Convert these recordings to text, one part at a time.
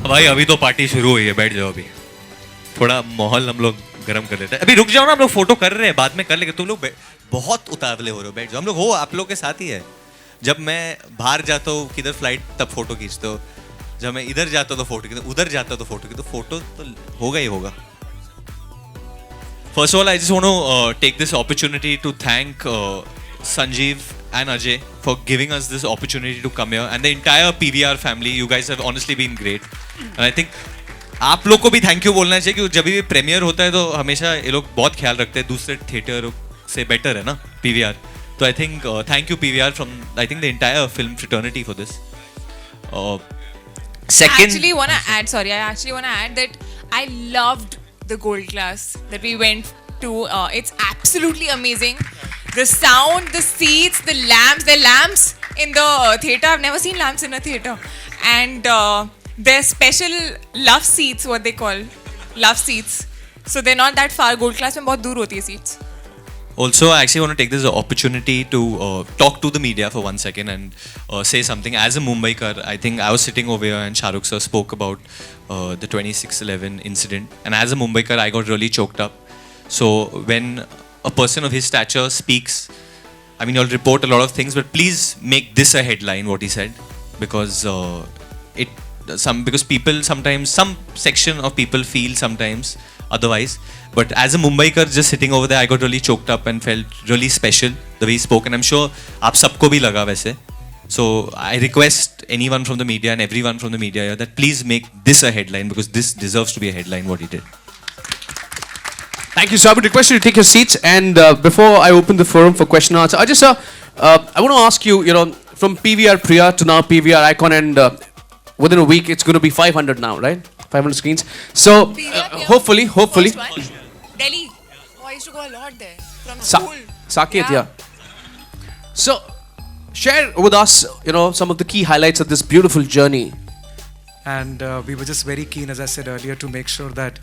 भाई अभी तो पार्टी शुरू हुई है, बैठ जाओ अभी, थोड़ा माहौल हम लोग गर्म कर लेते हैं। अभी रुक जाओ ना, हम लोग फोटो कर रहे हैं, बाद में कर लेंगे। तुम लोग बहुत उतावले हो रहे हो, बैठ जाओ। हम लोग हो आप लोग के साथ ही है। जब मैं बाहर जाता हूँ किधर फ्लाइट, तब फोटो खींचते हो। जब मैं इधर जाता हूँ तो फोटो खींचते, उधर जाता हूँ तो फोटो खींचते, फोटो तो होगा ही होगा। First of all, I just want to take this opportunity to thank Sanjeev and Ajay for giving us this opportunity to come here, and the entire PVR family. You guys have honestly been great, and I think आप लोग को भी thank you बोलना चाहिए, क्योंकि जब भी premiere होता है तो हमेशा ये लोग बहुत ख्याल रखते हैं, दूसरे थिएटर से बेटर है ना PVR। तो I think thank you PVR from I think the entire film fraternity for this. Second, actually want to add, sorry, I actually want to add that I loved the gold class that we went to. It's absolutely amazing. The sound, the seats, the lamps in the theater. I've never seen lamps in a theater. And they're special love seats, what they call love seats. So they're not that far. Gold class में बहुत दूर होती है seats. also, I actually want to take this opportunity to talk to the media for 1 second and say something. As a Mumbaikar, I think I was sitting over here and Shahrukh sir spoke about the 26/11 incident. And as a Mumbaikar, I got really choked up. So when a person of his stature speaks, I mean, you'll report a lot of things, but please make this a headline, what he said, because because people sometimes, some section of people feel sometimes otherwise. But as a Mumbaikar just sitting over there, I got really choked up and felt really special the way he spoke, and I'm sure आप सबको भी लगा वैसे. So I request anyone from the media and everyone from the media here that please make this a headline, because this deserves to be a headline what he did. Thank you, sir. I would request you to take your seats. And before I open the forum for question and answer, I just, I want to ask you, from PVR Priya to now PVR Icon, and within a week it's going to be 500 now, right? 500 screens. So hopefully. First one, Delhi. Oh, I used to go a lot there from school. Saket, yeah. So share with us, some of the key highlights of this beautiful journey. And we were just very keen, as I said earlier, to make sure that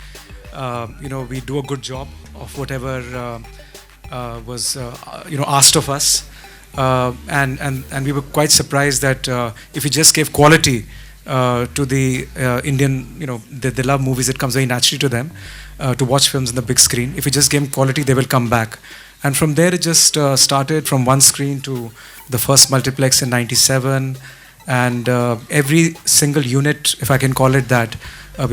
we do a good job of whatever was asked of us, and we were quite surprised that if we just gave quality to the Indian, they love movies. It comes very naturally to them to watch films on the big screen. If we just give them quality, they will come back. And from there, it just started from one screen to the first multiplex in '97. And every single unit, if I can call it that,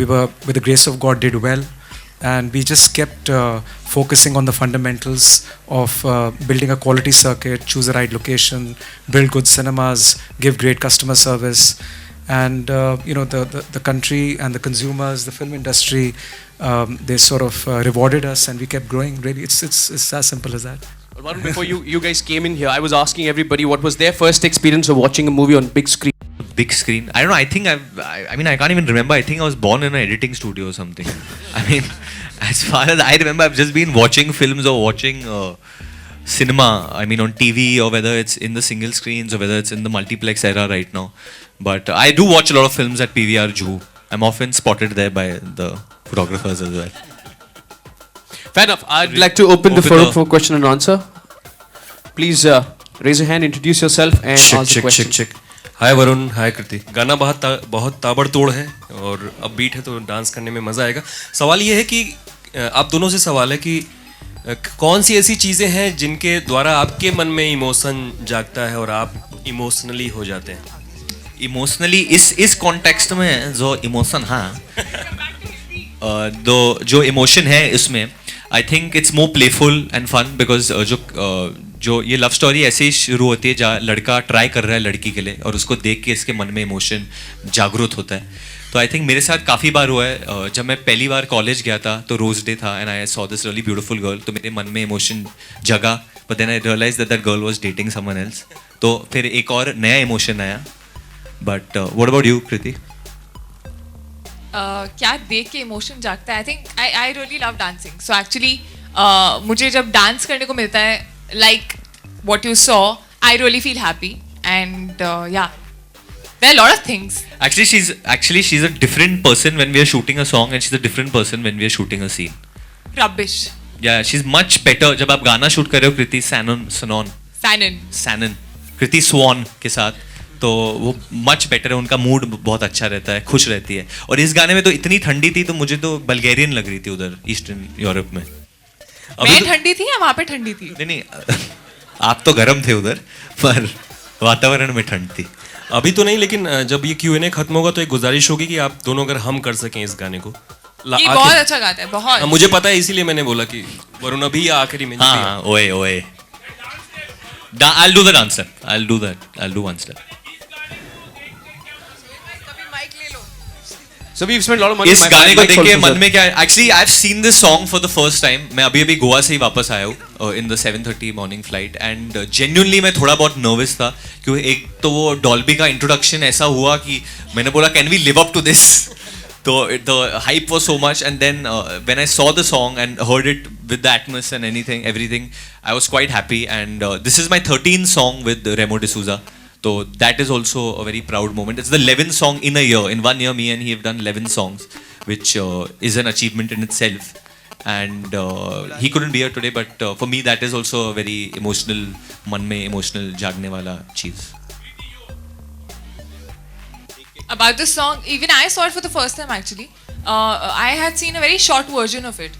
we were, with the grace of God, did well. And we just kept focusing on the fundamentals of building a quality circuit, choose the right location, build good cinemas, give great customer service. And the country and the consumers, the film industry, they sort of rewarded us, and we kept growing. Really, it's as simple as that. Varun, before you guys came in here, I was asking everybody what was their first experience of watching a movie on big screen. Big screen. I don't know. I think I mean, I can't even remember. I think I was born in an editing studio or something. I mean, as far as I remember, I've just been watching films or watching cinema. I mean, on TV, or whether it's in the single screens or whether it's in the multiplex era right now. But I do watch a lot of films at PVR Juhu. I'm often spotted there by the photographers as well. Fair enough. I'd like to open the forum for question and answer. Please raise your hand, introduce yourself, and ask the question. check. हाय वरुण, हाय कृति। गाना बहुत ताबड़तोड़ है और अब beat है तो dance करने में मज़ा आएगा। सवाल ये है कि आप दोनों से सवाल है कि कौन सी ऐसी चीज़ें हैं जिनके द्वारा आपके मन में इमोशन जागता है और आप इमोशनली हो जाते हैं? इमोशनली इस कॉन्टेक्स्ट में जो इमोशन, हाँ, जो इमोशन है इसमें, I think it's more playful and fun, because जो ये लव स्टोरी ऐसे ही शुरू होती है जहाँ लड़का ट्राई कर रहा है लड़की के लिए और उसको देख के इसके मन में इमोशन जागरूक होता है। तो आई थिंक मेरे साथ काफ़ी बार हुआ है। जब मैं पहली बार कॉलेज गया था तो रोज डे था, and I saw this really beautiful girl, तो मेरे मन में इमोशन जगा, but then I realize that girl was dating someone else, तो फिर एक और नया इमोशन आया। But what about you Kriti? क्या देख के इमोशन जागता है? I think I really love dancing, so actually मुझे जब डांस करने को मिलता है, like what you saw, I really feel happy. And yeah, there are a lot of things. Actually she's a different person when we are shooting a song, and she's a different person when we are shooting a scene. Rubbish. Yeah, she's much better. जब आप गाना shoot कर रहे हो कृति सैनन कृति स्वान के साथ, तो वो मच बेटर है, उनका मूड बहुत अच्छा रहता है, खुश रहती है. और इस गाने में तो इतनी ठंडी थी तो मुझे तो बल्गेरियन लग रही थी उधर ईस्टर्न यूरोप में. मैं ठंडी थी या वहाँ पे ठंडी थी? नहीं नहीं, आप तो गर्म थे उधर, पर वातावरण में ठंड थी. अभी तो नहीं, लेकिन जब ये Q&A खत्म होगा तो एक गुजारिश होगी कि आप दोनों अगर हम कर सकें इस गाने को. ये बहुत अच्छा गाता है, बहुत. मुझे पता है, इसीलिए मैंने बोला कि वरुण अभी या आखिरी में. हाँ, ओए ओए. I'll do the dance step. I'll do that. I'll do one step. So we've spent a lot of money. इस My गाने को mic देख के also, मन sir. में क्या, actually I have seen this song for the first time. मैं अभी अभी गोवा से ही वापस आया हूँ in the 7:30 morning flight, and genuinely मैं थोड़ा बहुत नर्वस था क्योंकि एक तो वो डॉल्बी का इंट्रोडक्शन ऐसा हुआ कि मैंने बोला can we live up to this. तो the hype was so much, and then when I saw the song and heard it with the Atmos and everything, I was quite happy. And this is my 13th song with Remo D'Souza. So that is also a very proud moment. It's the 11th song in a year. In 1 year, me and he have done 11 songs, which is an achievement in itself. And he couldn't be here today, but for me, that is also a very emotional, मन में emotional जागने वाला चीज. About this song, even I saw it for the first time actually. I had seen a very short version of it,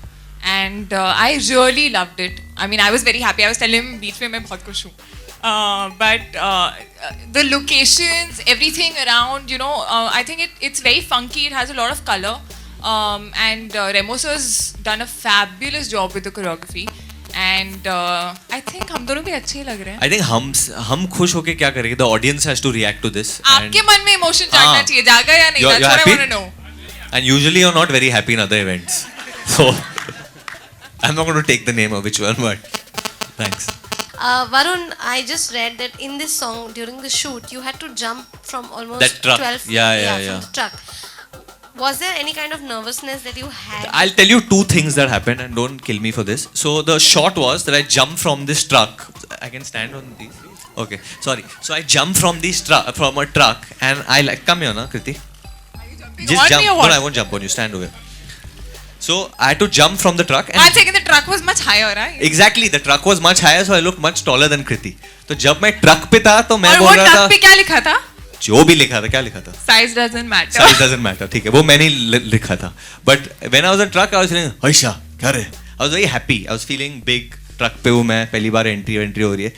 and I really loved it. I mean, I was very happy. I was telling him, बीच में मैं बहुत खुश हूँ. But the locations, everything around, you know, I think it's very funky. It has a lot of color, and Remo sir's done a fabulous job with the choreography. And I think हम दोनों भी अच्छे ही लग रहे हैं. I think हम खुश होके क्या करेंगे? The audience has to react to this. आपके मन में इमोशन जागना हाँ. चाहिए, जागा या नहीं? You're That's what I happy? want to know. And usually you're not very happy in other events. So I'm not going to take the name of which one, but thanks. Varun, I just read that in this song during the shoot you had to jump from almost That truck. 12 Yeah. from the truck. Was there any kind of nervousness that you had? I'll tell you two things that happened, and don't kill me for this. So the shot was that I jumped from this truck. I can stand on these. Okay, sorry. So I jumped from from a truck, and I like come here, na Kriti. Just on jump. me or what? No, I won't jump on you. Stand over. So I had to jump from the truck, and 1 second, the truck was much higher, right? exactly the truck was much higher, so I looked much taller than Kriti. तो जब मैं truck पे था तो मैं और वो बोल रहा ट्रक था पे क्या लिखा था? जो भी लिखा था, क्या लिखा था? Size doesn't matter. Size doesn't matter. ठीक है, वो मैंने लिखा था. But when I was on truck, I was feeling, Harsha, क्या रे? I was very happy. I was feeling big. Truck पे हूँ मैं, पहली बार एंट्री हो रही है.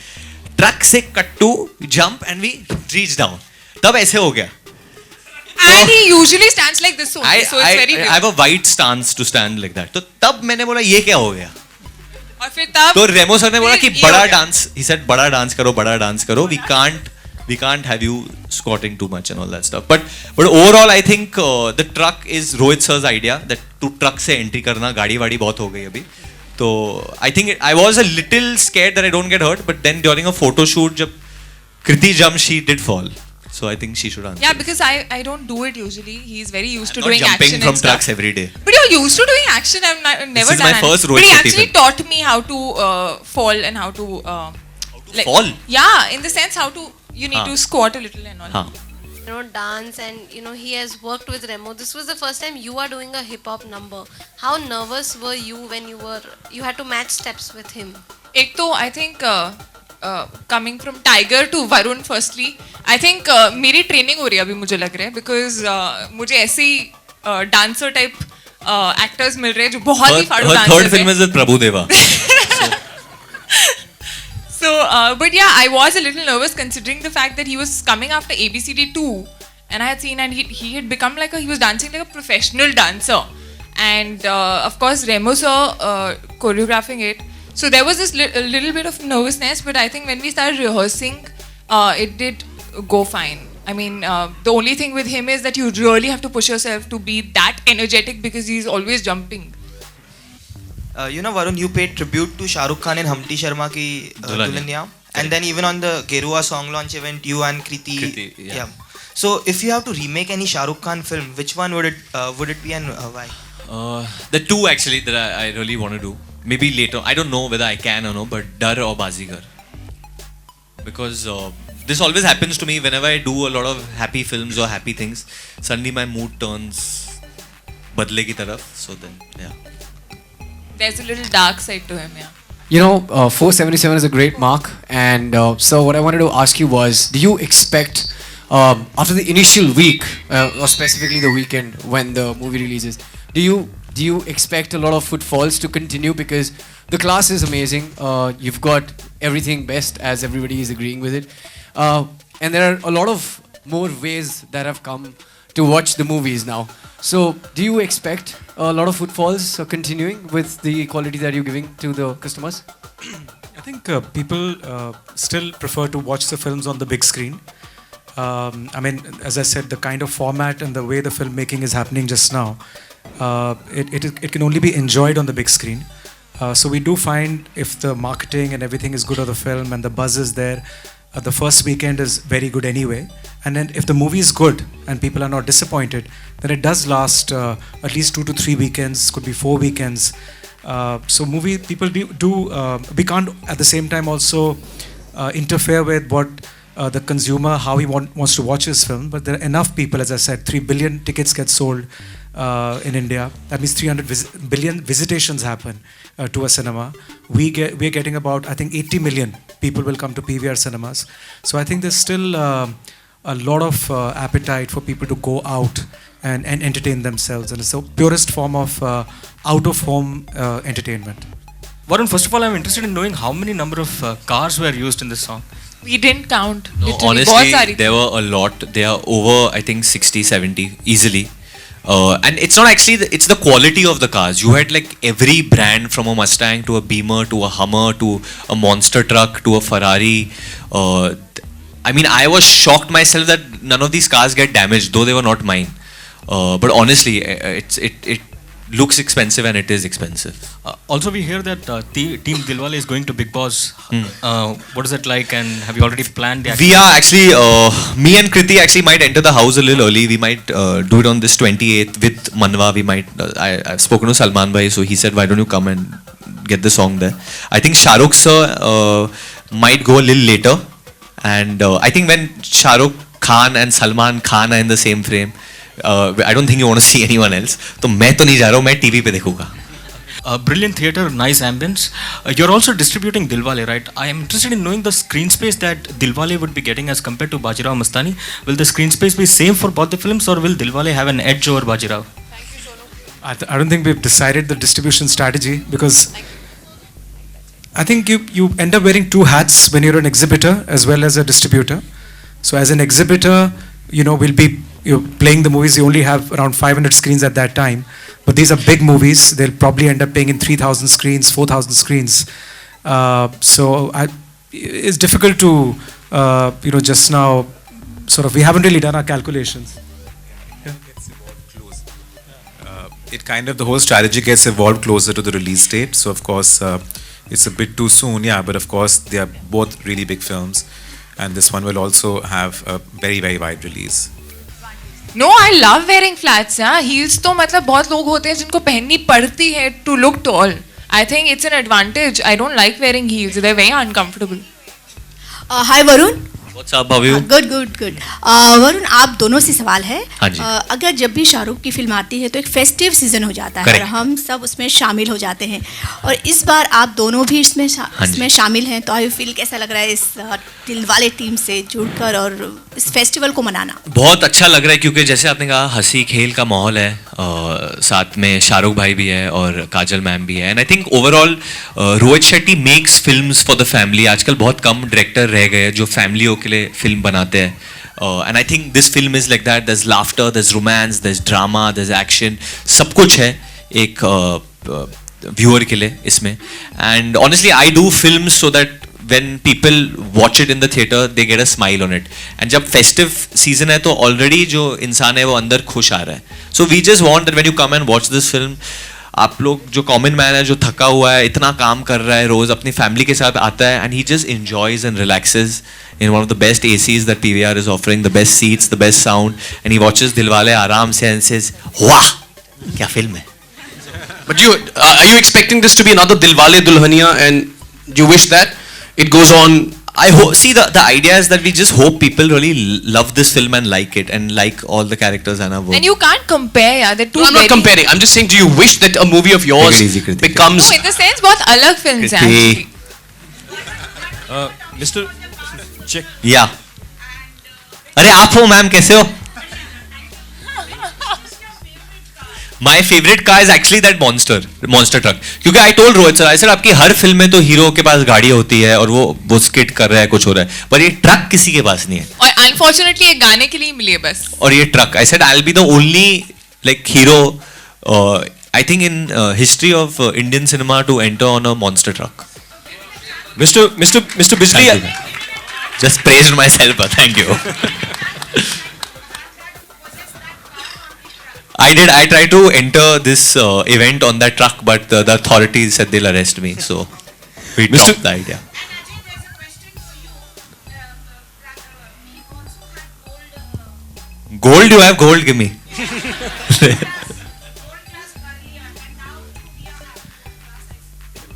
ट्रक से cut to jump and we reach down. तब ऐसे हो गया. And he usually stands like this only, so it's very I weird. have a wide stance to stand like that. तो तब मैंने बोला ये क्या हो गया? और फिर तब तो रेमो सर ने बोला कि ये बड़ा हो गया. डांस, he said बड़ा डांस करो. We can't have you squatting too much and all that stuff. But overall I think the truck is Rohit sir's idea that to truck से entry करना, गाड़ी वाड़ी बहुत हो गई अभी. तो I think I was a little scared that I don't get hurt, but then during a photo shoot जब Kriti jumped, she did fall. So I think she should answer. Yeah, because I don't do it usually. He's very used to Not doing jumping action from and stuff. trucks every day. But you're used to doing action. I've never is done my it. first But Rohit he Shetty actually film. taught me how to fall and how to Fall? Yeah, in the sense how to you need हाँ. to squat a little and all. हाँ. You know, dance, and you know he has worked with Remo. This was the first time you are doing a hip hop number. How nervous were you when you had to match steps with him? एक तो I think coming from Tiger to Varun firstly, I think मेरी training हो रही है अभी मुझे लग रहा है because मुझे ऐसे ही डांसर टाइप एक्टर्स मिल रहे हैं जो बहुत ही फाड़ू Her dancer third film is with Prabhu Deva. So, but yeah, I was a little nervous considering the fact that he was coming after ABCD 2, and I had seen, and he had become he was dancing like a professional dancer, and of course Remo sir choreographing it. So there was this a little bit of nervousness, but I think when we started rehearsing, it did go fine. I mean, the only thing with him is that you really have to push yourself to be that energetic because he's always jumping. You know, Varun, you paid tribute to Shah Rukh Khan in Humpty Sharma ki Dulhania, and then even on the Gerua song launch event, you and Kriti. Yeah. So if you have to remake any Shah Rukh Khan film, which one would it be and why? The two actually that I really want to do. Maybe later. I don't know whether I can or no, but Dar or Bazigar. Because this always happens to me whenever I do a lot of happy films or happy things. Suddenly my mood turns badle ki taraf. So then, yeah. There's a little dark side to him, yeah. You know, 477 is a great mark, and so what I wanted to ask you was, do you expect after the initial week, or specifically the weekend when the movie releases, do you expect a lot of footfalls to continue? Because the class is amazing. You've got everything best, as everybody is agreeing with it, and there are a lot of more ways that have come to watch the movies now. So, do you expect a lot of footfalls continuing with the quality that you're giving to the customers? I think people still prefer to watch the films on the big screen. I mean, as I said, the kind of format and the way the filmmaking is happening just now, it can only be enjoyed on the big screen. So we do find if the marketing and everything is good of the film and the buzz is there, the first weekend is very good anyway. And then if the movie is good and people are not disappointed, then it does last at least 2 to 3 weekends, could be 4 weekends. So movie people we can't at the same time also interfere with what the consumer, how he wants to watch his film. But there are enough people, as I said, 3 billion tickets get sold in India. That means 300 billion visitations happen to a cinema. We're getting about, I think, 80 million people will come to PVR cinemas. So I think there's still a lot of appetite for people to go out and entertain themselves. And it's the purest form of out-of-home entertainment. Varun, first of all, I'm interested in knowing how many number of cars were used in this song. We didn't count. No, literally. honestly, बहुत सारी there were a lot. They are over, I think, 60, 70 easily. And it's not actually, it's the quality of the cars. You had like every brand from a Mustang to a Beamer to a Hummer to a monster truck to a Ferrari. I mean, I was shocked myself that none of these cars get damaged, though they were not mine. But honestly, it looks expensive and it is expensive. Also, we hear that Team Dilwale is going to Big Boss. What is it like, and have you already planned the We are actually, me and Kriti actually might enter the house a little early. We might do it on this 28th with Manwa. We might, I've spoken to Salman Bhai, so he said, why don't you come and get the song there. I think Shah Rukh sir might go a little later. And I think when Shah Rukh Khan and Salman Khan are in the same frame, I don't think you want to see anyone else. तो मैं तो नहीं जा रहा हूँ, मैं TV पे देखूँगा. Brilliant theatre, nice ambience. You're also distributing Dilwale, right? I am interested in knowing the screen space that Dilwale would be getting as compared to Bajirao Mastani. Will the screen space be same for both the films, or will Dilwale have an edge over Bajirao? I don't think we've decided the distribution strategy, because I think you end up wearing two hats when you're an exhibitor as well as a distributor. So as an exhibitor, you're playing the movies, you only have around 500 screens at that time. But these are big movies. They'll probably end up playing in 3,000 screens, 4,000 screens. So it's difficult to, just now, sort of, we haven't really done our calculations. It kind of, the whole strategy gets evolved closer to the release date. So of course, it's a bit too soon, yeah, but of course, they are both really big films. And this one will also have a very, very wide release. No, I love wearing flats. Heels तो मतलब बहुत लोग होते हैं जिनको पहननी पड़ती है to look tall. I think it's an advantage. I don't like wearing heels. They're very uncomfortable. Hi Varun. What's up, how are you? Good. Varun, आप दोनों से सवाल है. हाँ जी. अगर जब भी शाहरुख की फिल्म आती है तो एक फेस्टिव सीजन हो जाता है और हम सब उसमें शामिल हो जाते हैं. और इस बार आप दोनों भी इसमें शामिल हैं, तो आई फील कैसा लग रहा है इस दिलवाले टीम से जुड़कर और इस फेस्टिवल को मनाना? बहुत अच्छा लग रहा है, क्योंकि जैसे आपने कहा, हंसी खेल का माहौल है, साथ में शाहरुख भाई भी है और काजल मैम भी है. And I think overall Rohit Shetty makes films for the family. आजकल बहुत कम डायरेक्टर रह गए जो फैमिलियों के लिए फिल्म बनाते हैं. And I think this film is like that. There's laughter, there's romance, there's drama, there's action. सब कुछ है एक viewer के लिए इसमें. And honestly, I do films so that when people watch it in the theater, they get a smile on it. And जब festive season है तो already जो इंसान है वो अंदर खुश आ रहा है. So we just want that when you come and watch this film, आप लोग जो कॉमन मैन है, जो थका हुआ है, इतना काम कर रहा है रोज, अपनी फैमिली के साथ आता है, and he just enjoys and relaxes in one of the best ACs that PVR is offering, the best seats, the best sound, and he watches Dilwale आराम से and says, वाह क्या फिल्म है. But are you expecting this to be another Dilwale Dulhania, and you wish that it goes on? I hope. See, the idea is that we just hope people really love this film and like it and like all the characters and our work. And you can't compare, yeah. They're two. No, I'm not comparing. I'm just saying, do you wish that a movie of yours becomes? No, in the sense, बहुत अलग films हैं actually. Mr. Check. Yeah. अरे आप हो ma'am, कैसे हो? My favorite car is actually that monster truck. क्योंकि I told Rohit sir, I said आपकी हर फिल्म में तो हीरो के पास गाड़ी होती है और वो स्किट कर रहा है, कुछ हो रहा है, पर ये ट्रक किसी के पास नहीं है. और अनफॉर्चुनेटली एक गाने के लिए मिली है बस. और ये truck, I said I'll be the only like hero, I think in history of Indian cinema to enter on a monster truck. Mr. Bijli, just praised myself, but thank you. I tried to enter this event on that truck, but the authorities said they'll arrest me, so we dropped the idea. Gold, you have gold, give me.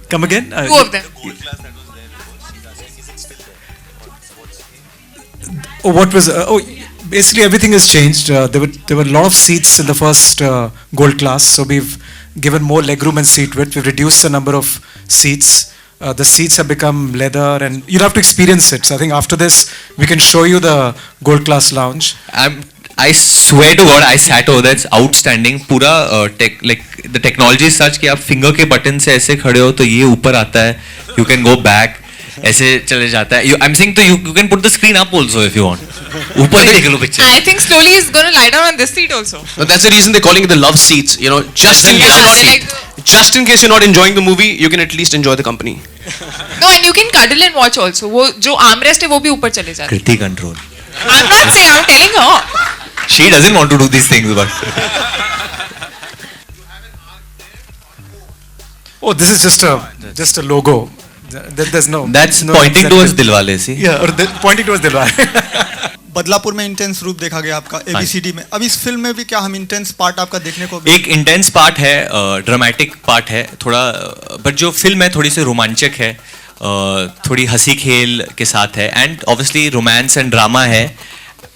Come again? Two of them. What was? Basically everything has changed. There were a lot of seats in the first gold class, so we've given more legroom and seat width. We've reduced the number of seats. The seats have become leather, and you'll have to experience it. So I think after this, we can show you the gold class lounge. I swear to God, I sat over there. It's outstanding. पूरा like the technology is such कि आप finger के button से ऐसे खड़े हो तो ये ऊपर आता है. You can go back. ऐसे चले जाता है. I'm saying तो you can put the screen up also if you want. ऊपर देख लो picture. I think slowly he's going to lie down on this seat also. But that's the reason they're calling it the love seats. You know, just in case you're not enjoying the movie, you can at least enjoy the company. No, and you can cuddle and watch also. वो जो armrest है वो भी ऊपर चले जाते हैं. Kriti control. I'm not saying, I'm telling her. She doesn't want to do these things, but. Oh, this is just a logo. There's no. That's pointing towards Dilwale, see? Yeah, or pointing towards Dilwale. Badlapur में intense रूप देखा गया आपका ABCD में. अब इस film में भी क्या हम इंटेंस पार्ट आपका देखने को? एक इंटेंस पार्ट है, ड्रामेटिक पार्ट है थोड़ा, बट जो फिल्म है थोड़ी सी रोमांचक है, थोड़ी हंसी खेल के साथ है, and obviously romance and drama है.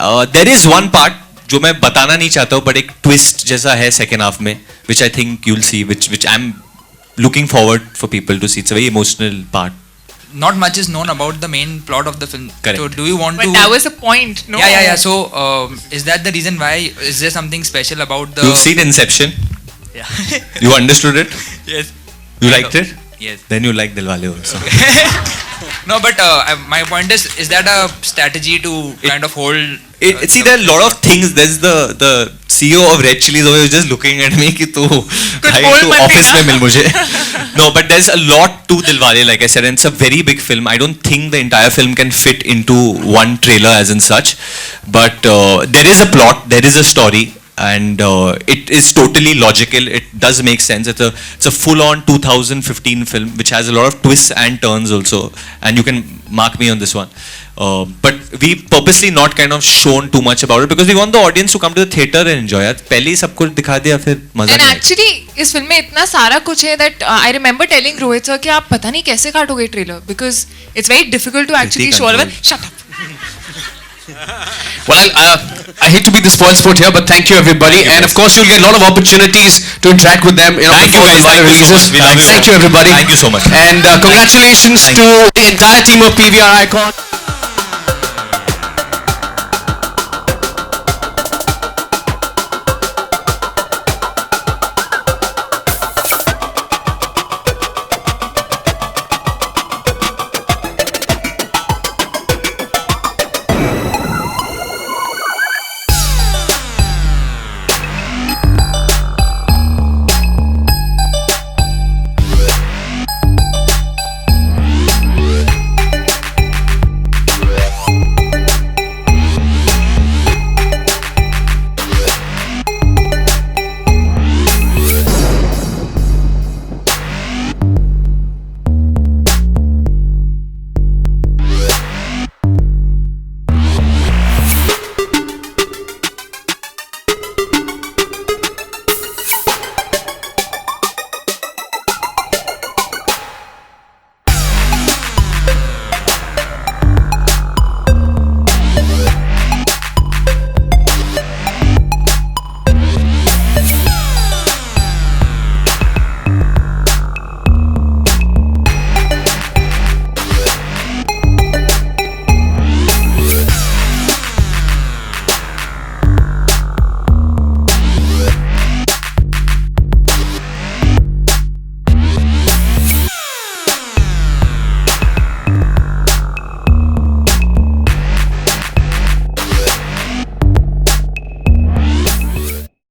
देयर इज वन पार्ट जो मैं बताना नहीं चाहता हूँ, बट एक ट्विस्ट जैसा है सेकेंड हाफ में, which I think you'll see, which I am looking forward for people to see. It's a very emotional part. Not much is known about the main plot of the film. Correct. So do you want to? But that was a point, no? Yeah. So is that the reason why? Is there something special about the? You've seen Inception. Yeah. You understood it. Yes. You liked it. Yes. Then you like Dilwale also. No, but my point is that a strategy to kind of hold? See, there are a lot of things. There's the CEO of Red Chillies over here just looking at me कि तू office में मिल मुझे. No, but there's a lot to Dilwale, like I said, and it's a very big film. I don't think the entire film can fit into one trailer as in such, but there is a plot, there is a story, and it is totally logical. It does make sense. It's a full-on 2015 film which has a lot of twists and turns also, and you can mark me on this one. But we purposely not kind of shown too much about it because we want the audience to come to the theater and enjoy it. पहले ही सब कुछ दिखा दिया फिर मजा नहीं. And actually इस film में इतना सारा कुछ है that I remember telling Rohit sir कि आप पता नहीं कैसे काटोगे trailer because it's very difficult to actually show all of it. Shut up. Well, I hate to be the spoilsport here, but thank you everybody, and of course you'll get a lot of opportunities to interact with them. You know, Thank you guys. Thank you so much. Thank you everybody. Thank you so much. And congratulations to the entire team of PVR Icon.